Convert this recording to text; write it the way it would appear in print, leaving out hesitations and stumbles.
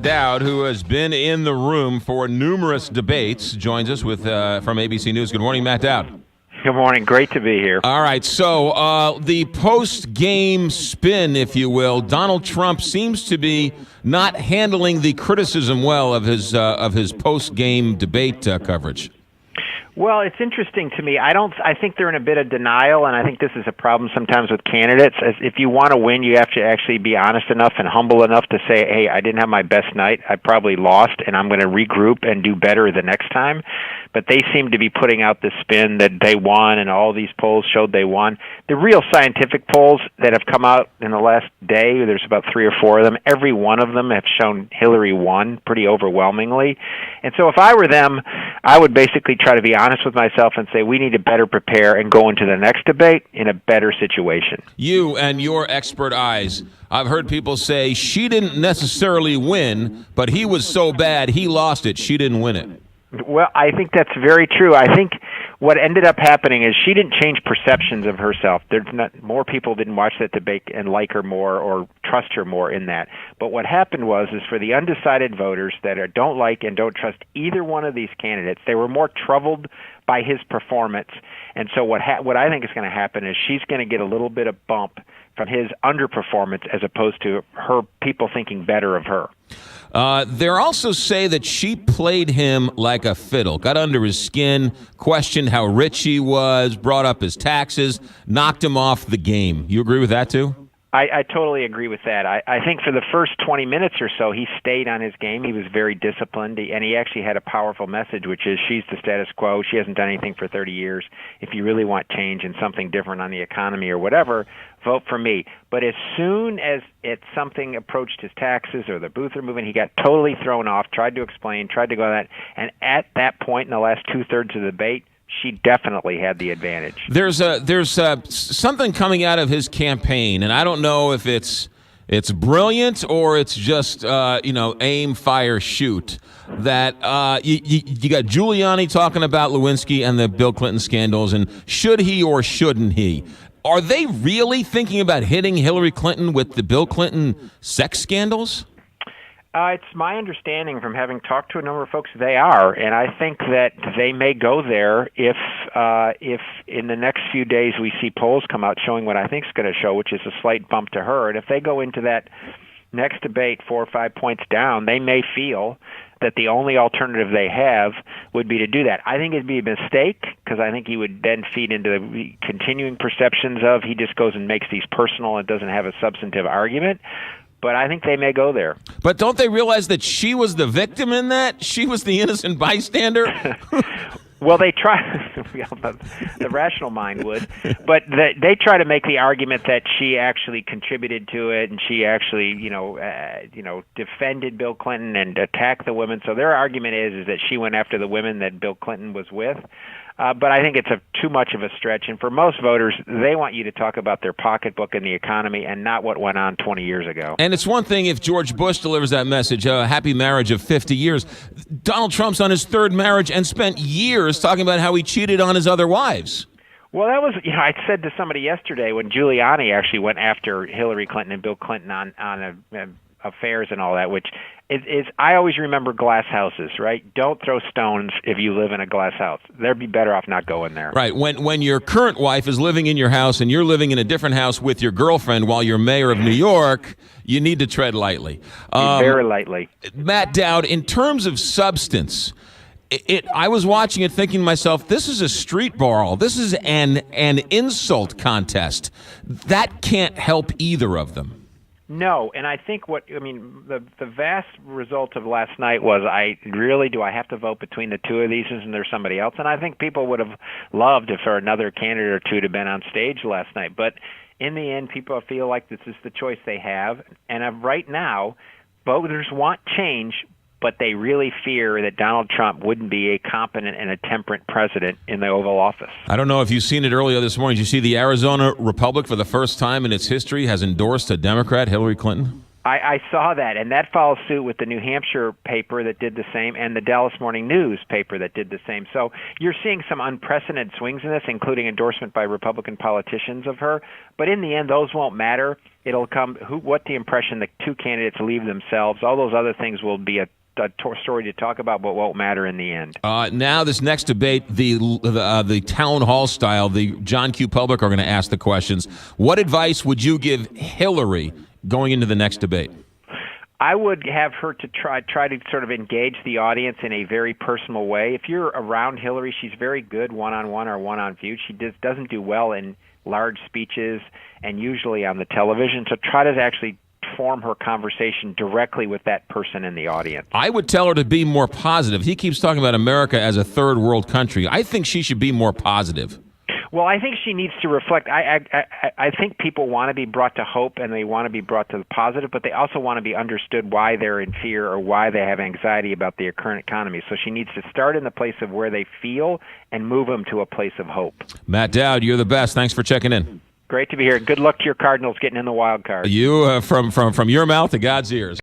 Dowd, who has been in the room for numerous debates, joins us with from ABC News. Good morning, Matt Dowd. Good morning. Great to be here. All right, so the post-game spin, if you will, Donald Trump seems to be not handling the criticism well of his post-game debate coverage. Well, it's interesting to me. I think they're in a bit of denial, and I think this is a problem sometimes with candidates. If you want to win, you have to actually be honest enough and humble enough to say, hey, I didn't have my best night. I probably lost, and I'm going to regroup and do better the next time. But they seem to be putting out this spin that they won, and all these polls showed they won. The real scientific polls that have come out in the last day, there's about 3 or 4 of them, every one of them have shown Hillary won pretty overwhelmingly. And so if I were them, I would basically try to be honest with myself and say we need to better prepare and go into the next debate in a better situation. You and your expert eyes, I've heard people say she didn't necessarily win, but he was so bad he lost it. She didn't win it. Well, I think that's very true. I think what ended up happening is she didn't change perceptions of herself. More people didn't watch that debate and like her more or trust her more in that. But what happened is for the undecided voters that don't like and don't trust either one of these candidates, they were more troubled by his performance. And so what I think is going to happen is she's going to get a little bit of bump from his underperformance as opposed to her people thinking better of her. They also say that she played him like a fiddle, got under his skin, questioned how rich he was, brought up his taxes, knocked him off the game. You agree with that, too? I totally agree with that. I think for the first 20 minutes or so, he stayed on his game. He was very disciplined, and he actually had a powerful message, which is she's the status quo. She hasn't done anything for 30 years. If you really want change and something different on the economy or whatever, vote for me. But as soon as something approached his taxes or the Booth movement, he got totally thrown off, tried to explain, tried to go on that. And at that point in the last two-thirds of the debate, she definitely had the advantage. There's something coming out of his campaign, and I don't know if it's brilliant or it's just aim, fire, shoot. That you got Giuliani talking about Lewinsky and the Bill Clinton scandals, and should he or shouldn't he? Are they really thinking about hitting Hillary Clinton with the Bill Clinton sex scandals? It's my understanding from having talked to a number of folks they are, and I think that they may go there if in the next few days we see polls come out showing what I think is going to show, which is a slight bump to her. And if they go into that next debate 4 or 5 points down, they may feel that the only alternative they have would be to do that. I think it'd be a mistake because I think he would then feed into the continuing perceptions of he just goes and makes these personal and doesn't have a substantive argument. But I think they may go there. But don't they realize that she was the victim in that? She was the innocent bystander? Well, they try. The rational mind would, but they try to make the argument that she actually contributed to it, and she actually, defended Bill Clinton and attacked the women. So their argument is that she went after the women that Bill Clinton was with. But I think it's too much of a stretch. And for most voters, they want you to talk about their pocketbook and the economy and not what went on 20 years ago. And it's one thing if George Bush delivers that message, a happy marriage of 50 years. Donald Trump's on his third marriage and spent years talking about how he cheated on his other wives. Well, that was, I said to somebody yesterday when Giuliani actually went after Hillary Clinton and Bill Clinton on affairs and all that, which is I always remember glass houses, right? Don't throw stones if you live in a glass house. They'd be better off not going there. Right. When your current wife is living in your house and you're living in a different house with your girlfriend while you're mayor of New York, you need to tread lightly. Very lightly. Matt Dowd, in terms of substance, I was watching it thinking to myself, this is a street brawl. This is an insult contest. That can't help either of them. No, and I think the vast result of last night was do I have to vote between the two of these? Isn't there somebody else? And I think people would have loved if for another candidate or two to have been on stage last night. But in the end, people feel like this is the choice they have. And right now, voters want change, but they really fear that Donald Trump wouldn't be a competent and a temperate president in the Oval Office. I don't know if you've seen it earlier this morning. Did you see the Arizona Republic for the first time in its history has endorsed a Democrat, Hillary Clinton? I saw that, and that follows suit with the New Hampshire paper that did the same and the Dallas Morning News paper that did the same. So you're seeing some unprecedented swings in this, including endorsement by Republican politicians of her. But in the end, those won't matter. It'll come what the impression the two candidates leave themselves. All those other things will be a story to talk about, but won't matter in the end. Now, this next debate, the town hall style, the John Q. Public are going to ask the questions. What advice would you give Hillary going into the next debate? I would have her to try to sort of engage the audience in a very personal way. If you're around Hillary, she's very good one-on-one or one-on-view. She doesn't do well in large speeches and usually on the television. So try to actually form her conversation directly with that person in the audience. I would tell her to be more positive. He keeps talking about America as a third world country. I think she should be more positive. Well, I think she needs to reflect. I think people want to be brought to hope and they want to be brought to the positive, but they also want to be understood why they're in fear or why they have anxiety about the current economy. So she needs to start in the place of where they feel and move them to a place of hope. Matt Dowd, you're the best. Thanks for checking in. Great to be here. Good luck to your Cardinals getting in the wild card. You from your mouth to God's ears.